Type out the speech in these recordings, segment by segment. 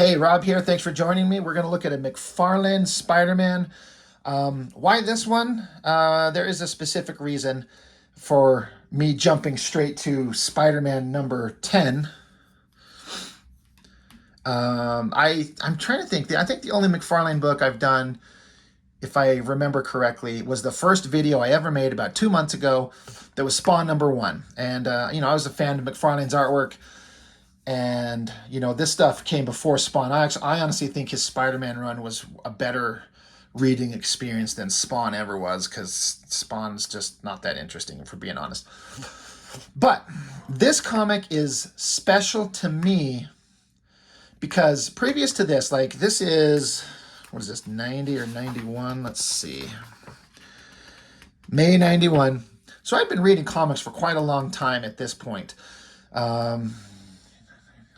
Hey, Rob here. Thanks for joining me. We're going to look at a McFarlane Spider-Man. Why this one? There is a specific reason for me jumping straight to Spider-Man number 10. I'm trying to think. I think the only McFarlane book I've done, if I remember correctly, was the first video I ever made about 2 months ago. That was Spawn number 1. And, I was a fan of McFarlane's artwork. And, this stuff came before Spawn. I honestly think his Spider-Man run was a better reading experience than Spawn ever was, because Spawn's just not that interesting, for being honest. But this comic is special to me because previous to this, this is, what is this, 90 or 91? Let's see. May 91. So I've been reading comics for quite a long time at this point.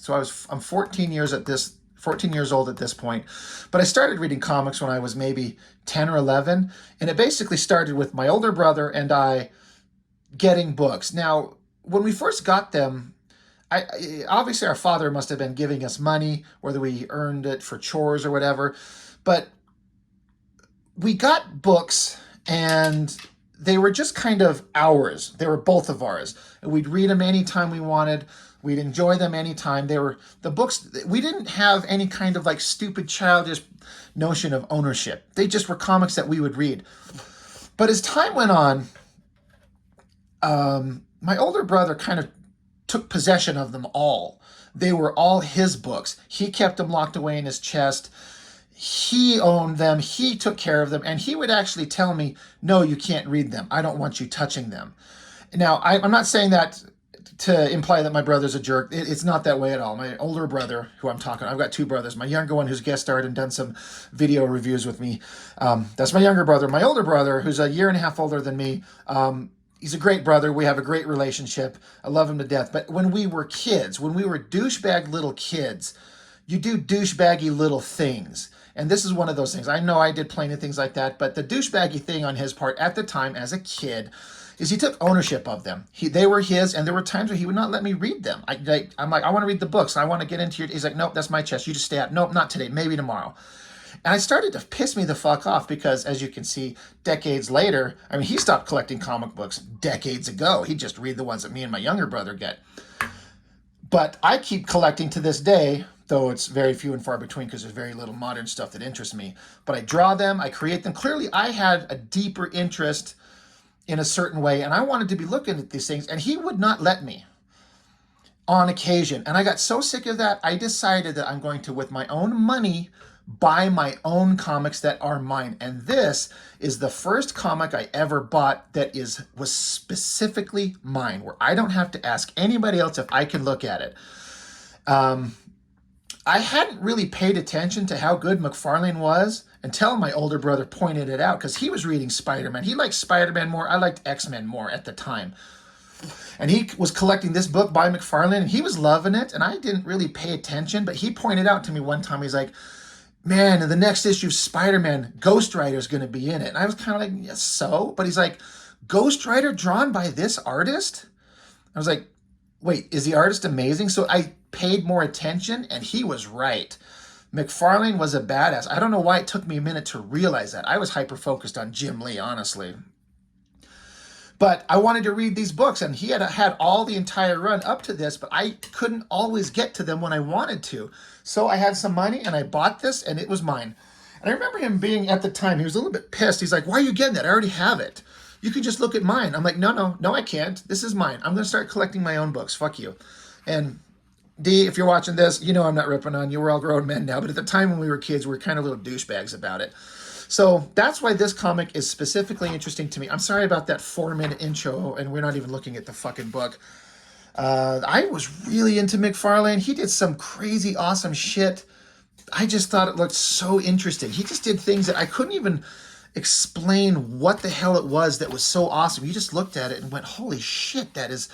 So I'm 14 years old at this point, but I started reading comics when I was maybe 10 or 11, and it basically started with my older brother and I getting books. Now, when we first got them, obviously our father must have been giving us money, whether we earned it for chores or whatever, but we got books and they were just kind of ours. They were both of ours. And we'd read them anytime we wanted. We'd enjoy them anytime. They were the books. We didn't have any kind of stupid childish notion of ownership. They just were comics that we would read. But as time went on, my older brother kind of took possession of them all. They were all his books. He kept them locked away in his chest. He owned them. He took care of them. And he would actually tell me, no, you can't read them. I don't want you touching them. Now, I'm not saying that to imply that my brother's a jerk. It's not that way at all. My older brother, who I've got two brothers. My younger one, who's guest starred and done some video reviews with me. That's my younger brother. My older brother, who's a year and a half older than me, he's a great brother. We have a great relationship. I love him to death. But when we were kids, when we were douchebag little kids, you do douchebaggy little things. And this is one of those things. I know I did plenty of things like that, but the douchebaggy thing on his part at the time as a kid is he took ownership of them. They were his, and there were times where he would not let me read them. I'm like, I want to read the books. I want to get into your... He's like, nope, that's my chest. You just stay out. Nope, not today. Maybe tomorrow. And I started to piss me the fuck off because, as you can see, decades later, he stopped collecting comic books decades ago. He'd just read the ones that me and my younger brother get. But I keep collecting to this day, though it's very few and far between because there's very little modern stuff that interests me. But I draw them, I create them. Clearly, I had a deeper interest in a certain way, and I wanted to be looking at these things, and he would not let me on occasion. And I got so sick of that, I decided that I'm going to, with my own money, buy my own comics that are mine. And this is the first comic I ever bought that was specifically mine, where I don't have to ask anybody else if I can look at it. I hadn't really paid attention to how good McFarlane was until my older brother pointed it out, because he was reading Spider-Man. He liked Spider-Man more. I liked X-Men more at the time. And he was collecting this book by McFarlane, and he was loving it, and I didn't really pay attention, but he pointed out to me one time, he's like, man, in the next issue of Spider-Man, Ghost Rider's going to be in it. And I was kind of like, yes, so? But he's like, Ghost Rider drawn by this artist? I was like, wait, is the artist amazing? So I paid more attention, and he was right. McFarlane was a badass. I don't know why it took me a minute to realize that. I was hyper-focused on Jim Lee, honestly. But I wanted to read these books, and he had all the entire run up to this, but I couldn't always get to them when I wanted to. So I had some money, and I bought this, and it was mine. And I remember him being, at the time, he was a little bit pissed. He's like, why are you getting that? I already have it. You can just look at mine. I'm like, no, I can't. This is mine. I'm going to start collecting my own books. Fuck you. And D, if you're watching this, you know I'm not ripping on you. We're all grown men now. But at the time when we were kids, we were kind of little douchebags about it. So that's why this comic is specifically interesting to me. I'm sorry about that 4-minute intro, and we're not even looking at the fucking book. I was really into McFarlane. He did some crazy, awesome shit. I just thought it looked so interesting. He just did things that I couldn't even explain what the hell it was that was so awesome. You just looked at it and went, holy shit, that is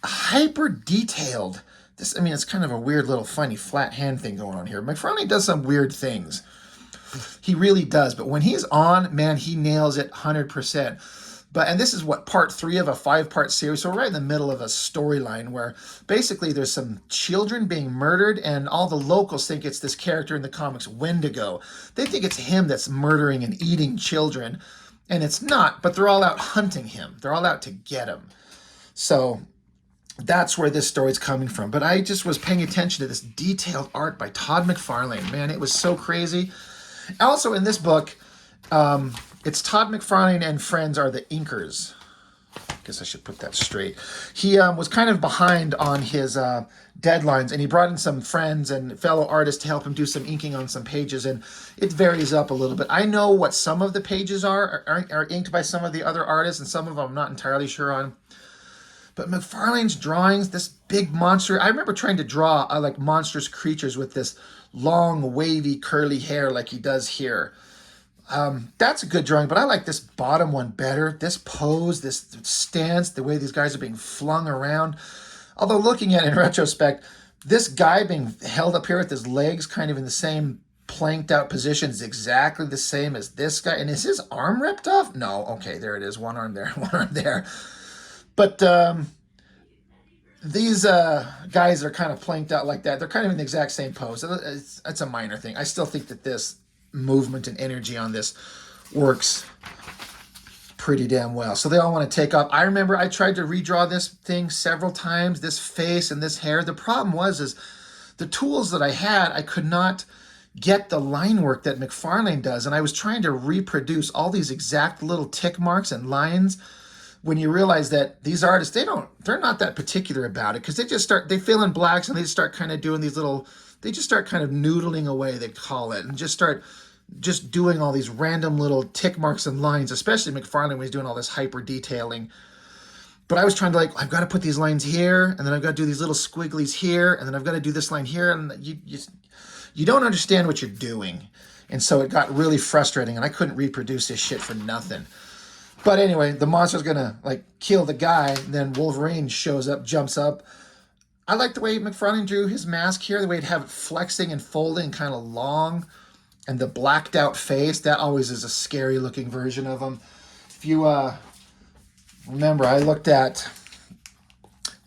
hyper detailed. It's kind of a weird little funny flat hand thing going on here. McFarlane does some weird things. He really does. But when he's on, man, he nails it 100%. And this is what, part 3 of a 5-part series. So we're right in the middle of a storyline where basically there's some children being murdered, and all the locals think it's this character in the comics, Wendigo. They think it's him that's murdering and eating children, and it's not, but they're all out hunting him. They're all out to get him. So that's where this story's coming from. But I just was paying attention to this detailed art by Todd McFarlane. Man, it was so crazy. Also in this book, it's Todd McFarlane and friends are the inkers. I guess I should put that straight. He was kind of behind on his deadlines, and he brought in some friends and fellow artists to help him do some inking on some pages, and it varies up a little bit. I know what some of the pages are inked by some of the other artists, and some of them I'm not entirely sure on. But McFarlane's drawings, this big monster, I remember trying to draw like monstrous creatures with this long, wavy, curly hair like he does here. That's a good drawing, but I like this bottom one better. This pose, this stance, the way these guys are being flung around. Although looking at it in retrospect, this guy being held up here with his legs kind of in the same planked out position is exactly the same as this guy. And is his arm ripped off? No. Okay, there it is. One arm there, one arm there. But these guys are kind of planked out like that. They're kind of in the exact same pose. It's a minor thing. I still think that this movement and energy on this works pretty damn well. So they all want to take off. I remember I tried to redraw this thing several times, this face and this hair. The problem is the tools that I had, I could not get the line work that McFarlane does. And I was trying to reproduce all these exact little tick marks and lines, when you realize that these artists, they're not that particular about it, because they fill in blacks and they start kind of doing these little, they just start kind of noodling away, they call it, and just doing all these random little tick marks and lines, especially McFarlane when he's doing all this hyper detailing. But I was trying to I've got to put these lines here, and then I've got to do these little squigglies here, and then I've got to do this line here, and you don't understand what you're doing. And so it got really frustrating, and I couldn't reproduce this shit for nothing. But anyway, the monster's gonna kill the guy. Then Wolverine shows up, jumps up. I like the way McFarlane drew his mask here, the way he'd have it flexing and folding kind of long, and the blacked out face. That always is a scary looking version of him. If you remember, I looked at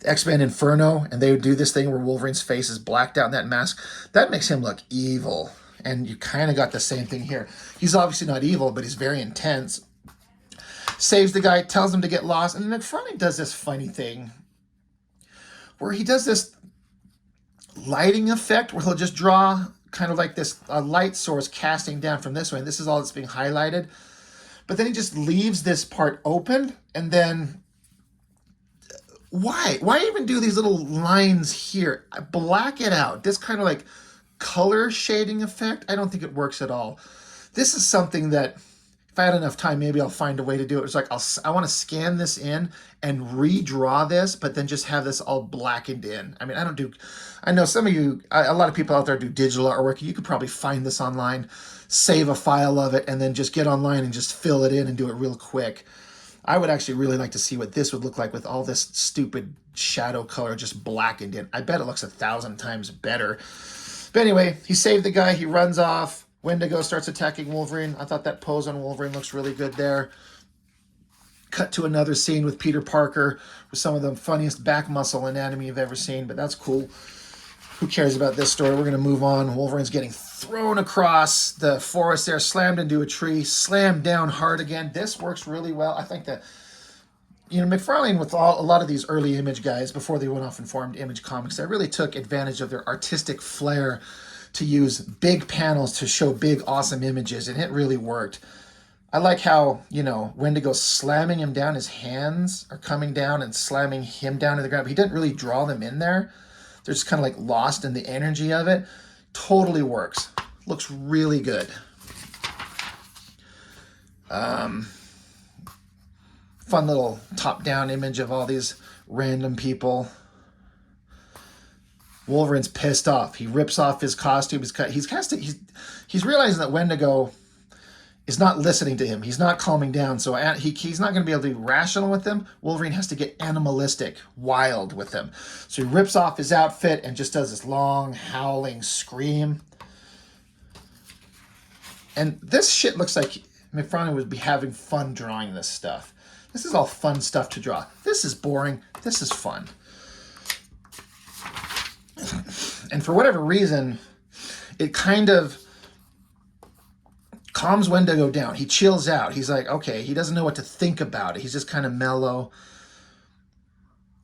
X-Men Inferno, and they would do this thing where Wolverine's face is blacked out in that mask. That makes him look evil. And you kind of got the same thing here. He's obviously not evil, but he's very intense. Saves the guy, tells him to get lost, and McFarlane does this funny thing where he does this lighting effect where he'll just draw kind of like this light source casting down from this way, and this is all that's being highlighted. But then he just leaves this part open, and then why even do these little lines here? Black it out. This kind of color shading effect, I don't think it works at all. This is something that, if I had enough time, maybe I'll find a way to do it. It's I want to scan this in and redraw this, but then just have this all blackened in. I mean, I know some of you, a lot of people out there do digital artwork. You could probably find this online, save a file of it, and then just get online and just fill it in and do it real quick. I would actually really like to see what this would look like with all this stupid shadow color just blackened in. I bet it looks 1,000 times better. But anyway, he saved the guy. He runs off. Wendigo starts attacking Wolverine. I thought that pose on Wolverine looks really good there. Cut to another scene with Peter Parker with some of the funniest back muscle anatomy you've ever seen, but that's cool. Who cares about this story? We're going to move on. Wolverine's getting thrown across the forest there, slammed into a tree, slammed down hard again. This works really well. I think that, McFarlane, with a lot of these early Image guys, before they went off and formed Image Comics, they really took advantage of their artistic flair to use big panels to show big, awesome images, and it really worked. I like how, Wendigo's slamming him down, his hands are coming down and slamming him down to the ground. But he didn't really draw them in there. They're just kind of lost in the energy of it. Totally works. Looks really good. Fun little top-down image of all these random people. Wolverine's pissed off. He rips off his costume. He's realizing that Wendigo is not listening to him. He's not calming down. So he's not going to be able to be rational with him. Wolverine has to get animalistic, wild with him. So he rips off his outfit and just does this long, howling scream. And this shit looks like McFarlane would be having fun drawing this stuff. This is all fun stuff to draw. This is boring. This is fun. And for whatever reason, it kind of calms Wendigo down. He chills out. He's like, okay, he doesn't know what to think about it. He's just kind of mellow.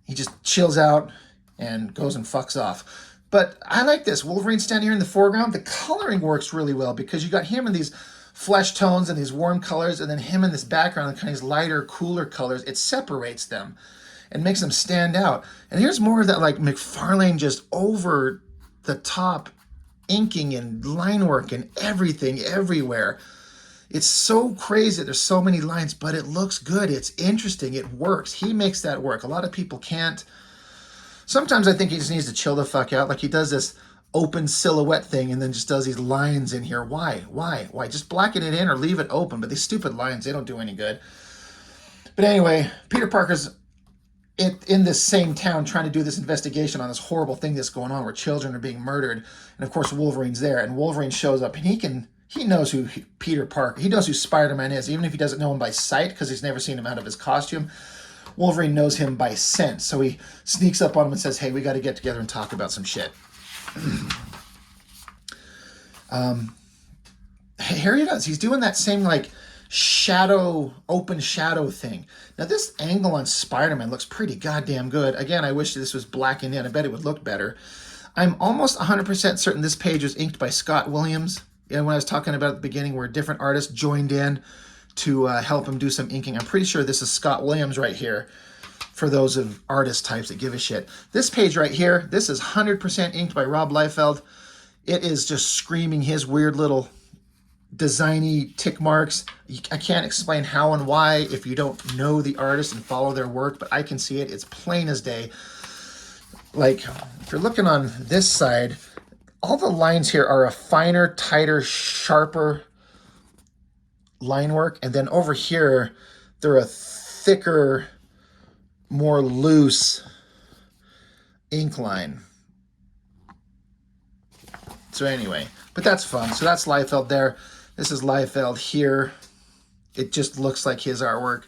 He just chills out and goes and fucks off. But I like this. Wolverine standing here in the foreground. The coloring works really well because you got him in these flesh tones and these warm colors, and then him in this background and kind of these lighter, cooler colors. It separates them and makes them stand out. And here's more of that like McFarlane just over the top inking and line work and everything everywhere. It's so crazy. There's so many lines, but it looks good. It's interesting. It works. He makes that work. A lot of people can't. Sometimes I think he just needs to chill the fuck out. Like he does this open silhouette thing and then just does these lines in here. Why? Just blacken it in or leave it open. But these stupid lines, they don't do any good. But anyway, Peter Parker's in this same town trying to do this investigation on this horrible thing that's going on where children are being murdered. And of course, Wolverine's there. And Wolverine shows up and he knows who Peter Parker, he knows who Spider-Man is, even if he doesn't know him by sight because he's never seen him out of his costume. Wolverine knows him by sense. So he sneaks up on him and says, hey, we got to get together and talk about some shit. Here he does. He's doing that same like open shadow thing. Now this angle on Spider-Man looks pretty goddamn good. Again, I wish this was blackened in. I bet it would look better. I'm almost 100% certain this page was inked by Scott Williams. And when I was talking about at the beginning where different artists joined in to help him do some inking, I'm pretty sure this is Scott Williams right here for those of artist types that give a shit. This page right here, this is 100% inked by Rob Liefeld. It is just screaming his weird little designy tick marks. I can't explain how and why if you don't know the artist and follow their work, but I can see it. It's plain as day. Like, if you're looking on this side, all the lines here are a finer, tighter, sharper line work. And then over here, they're a thicker, more loose ink line. So anyway, but that's fun. So that's Liefeld there. This is Liefeld here. It just looks like his artwork.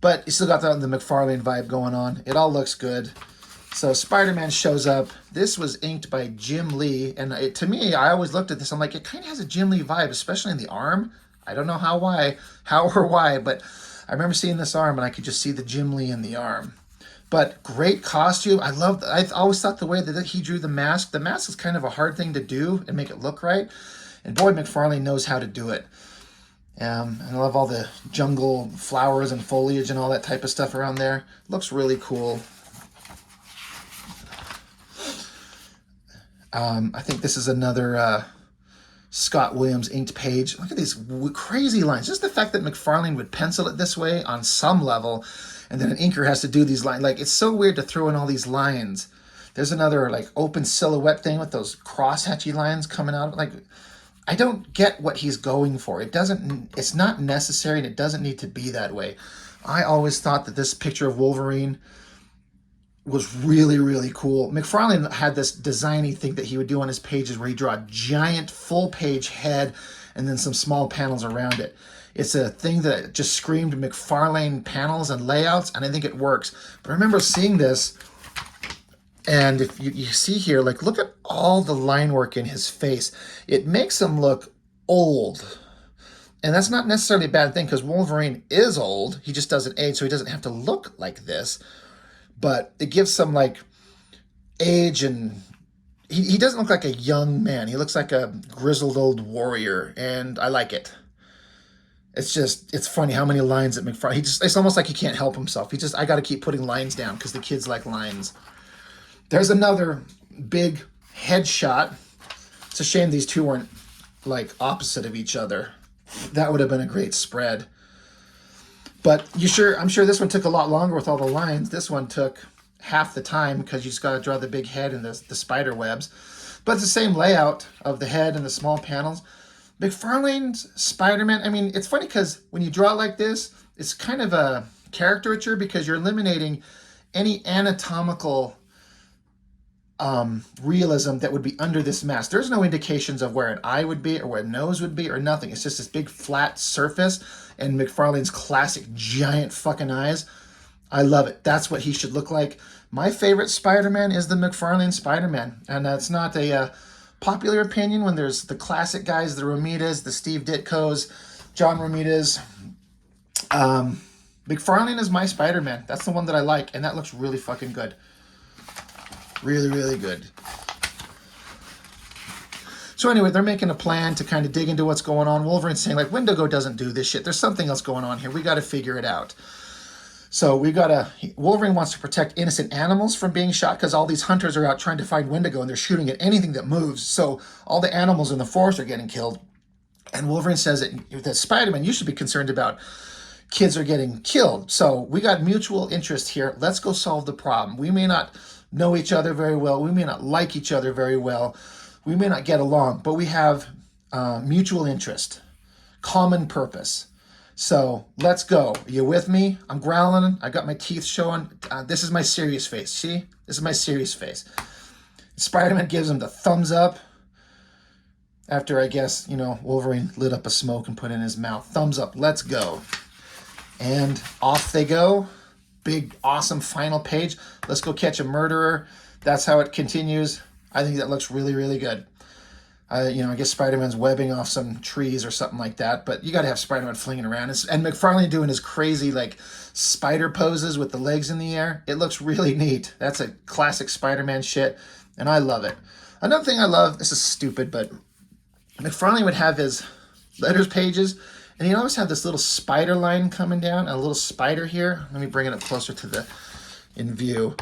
But you still got the McFarlane vibe going on. It all looks good. So Spider-Man shows up. This was inked by Jim Lee. And to me, I always looked at this. I'm like, it kind of has a Jim Lee vibe, especially in the arm. I don't know how or why, but I remember seeing this arm and I could just see the Jim Lee in the arm. But great costume. I always thought the way that he drew the mask is kind of a hard thing to do and make it look right. And boy, McFarlane knows how to do it. And I love all the jungle flowers and foliage and all that type of stuff around there. Looks really cool. I think this is another Scott Williams inked page. Look at these crazy lines. Just the fact that McFarlane would pencil it this way on some level, and then an inker has to do these lines. Like, it's so weird to throw in all these lines. There's another like open silhouette thing with those cross-hatchy lines coming out. Like, I don't get what he's going for. It's not necessary and it doesn't need to be that way. I always thought that this picture of Wolverine was really, really cool. McFarlane had this designy thing that he would do on his pages where he'd draw a giant full-page head and then some small panels around it. It's a thing that just screamed McFarlane panels and layouts, and I think it works. But I remember seeing this, and if you see here, like, look at all the line work in his face. It makes him look old. And that's not necessarily a bad thing because Wolverine is old. He just doesn't age, so he doesn't have to look like this. But it gives some like age, and he doesn't look like a young man. He looks like a grizzled old warrior, and I like it. It's funny how many lines that McFarlane, it's almost like he can't help himself. I got to keep putting lines down because the kids like lines. There's another big headshot. It's a shame these two weren't like opposite of each other. That would have been a great spread. But I'm sure this one took a lot longer with all the lines. This one took half the time because you just got to draw the big head and the spider webs. But it's the same layout of the head and the small panels. McFarlane's Spider-Man, I mean, it's funny because when you draw it like this, it's kind of a caricature because you're eliminating any anatomical realism that would be under this mask. There's no indications of where an eye would be or where a nose would be or nothing. It's just this big flat surface and McFarlane's classic giant fucking eyes. I love it. That's what he should look like. My favorite Spider-Man is the McFarlane Spider-Man. And that's not a popular opinion when there's the classic guys, the Romitas, the Steve Ditkos, John Romitas. McFarlane is my Spider-Man. That's the one that I like. And that looks really fucking good. Really, really good. So anyway, they're making a plan to kind of dig into what's going on. Wolverine's saying, like, Wendigo doesn't do this shit. There's something else going on here. We got to figure it out. So Wolverine wants to protect innocent animals from being shot because all these hunters are out trying to find Wendigo and they're shooting at anything that moves. So all the animals in the forest are getting killed. And Wolverine says that Spider-Man, you should be concerned about kids are getting killed. So we got mutual interest here. Let's go solve the problem. We may not know each other very well. We may not like each other very well. We may not get along, but we have mutual interest, common purpose. So let's go. Are you with me? I'm growling. I got my teeth showing. This is my serious face. See? This is my serious face. Spider-Man gives him the thumbs up after, I guess, Wolverine lit up a smoke and put it in his mouth. Thumbs up. Let's go. And off they go. Big, awesome final page. Let's go catch a murderer. That's how it continues. I think that looks really, really good. I guess Spider-Man's webbing off some trees or something like that, but you got to have Spider-Man flinging around. And McFarlane doing his crazy, like, spider poses with the legs in the air. It looks really neat. That's a classic Spider-Man shit, and I love it. Another thing I love, this is stupid, but McFarlane would have his letters pages, and he'd always have this little spider line coming down, a little spider here. Let me bring it up closer to in view.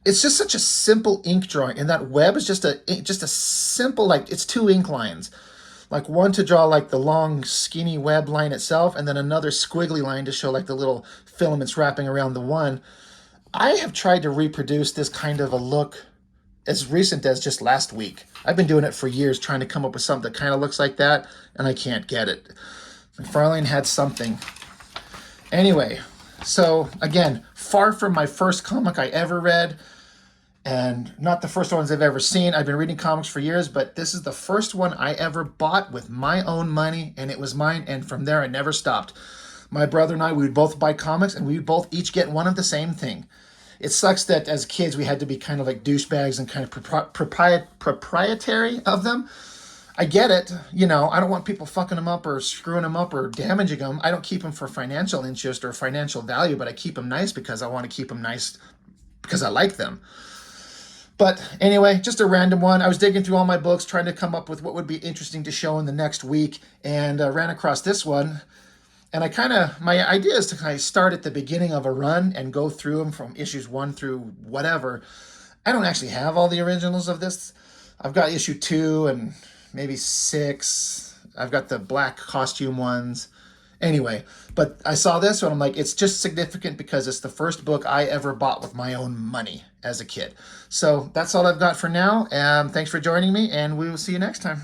It's just such a simple ink drawing, and that web is just a simple, like, it's 2 ink lines. Like one to draw like the long skinny web line itself, and then another squiggly line to show like the little filaments wrapping around the one. I have tried to reproduce this kind of a look as recent as just last week. I've been doing it for years, trying to come up with something that kind of looks like that, and I can't get it. McFarlane had something. Anyway, so again, far from my first comic I ever read, and not the first ones I've ever seen. I've been reading comics for years, but this is the first one I ever bought with my own money, and it was mine, and from there I never stopped. My brother and I, we would both buy comics, and we would both each get one of the same thing. It sucks that as kids we had to be kind of like douchebags and kind of proprietary of them. I get it. I don't want people fucking them up or screwing them up or damaging them. I don't keep them for financial interest or financial value, but I keep them nice because I want to keep them nice because I like them. But anyway, just a random one. I was digging through all my books trying to come up with what would be interesting to show in the next week, and ran across this one. And my idea is to kind of start at the beginning of a run and go through them from issues 1 through whatever. I don't actually have all the originals of this. I've got issue 2 and maybe 6. I've got the black costume ones. Anyway, but I saw this one. I'm like, it's just significant because it's the first book I ever bought with my own money as a kid. So that's all I've got for now. Thanks for joining me, and we will see you next time.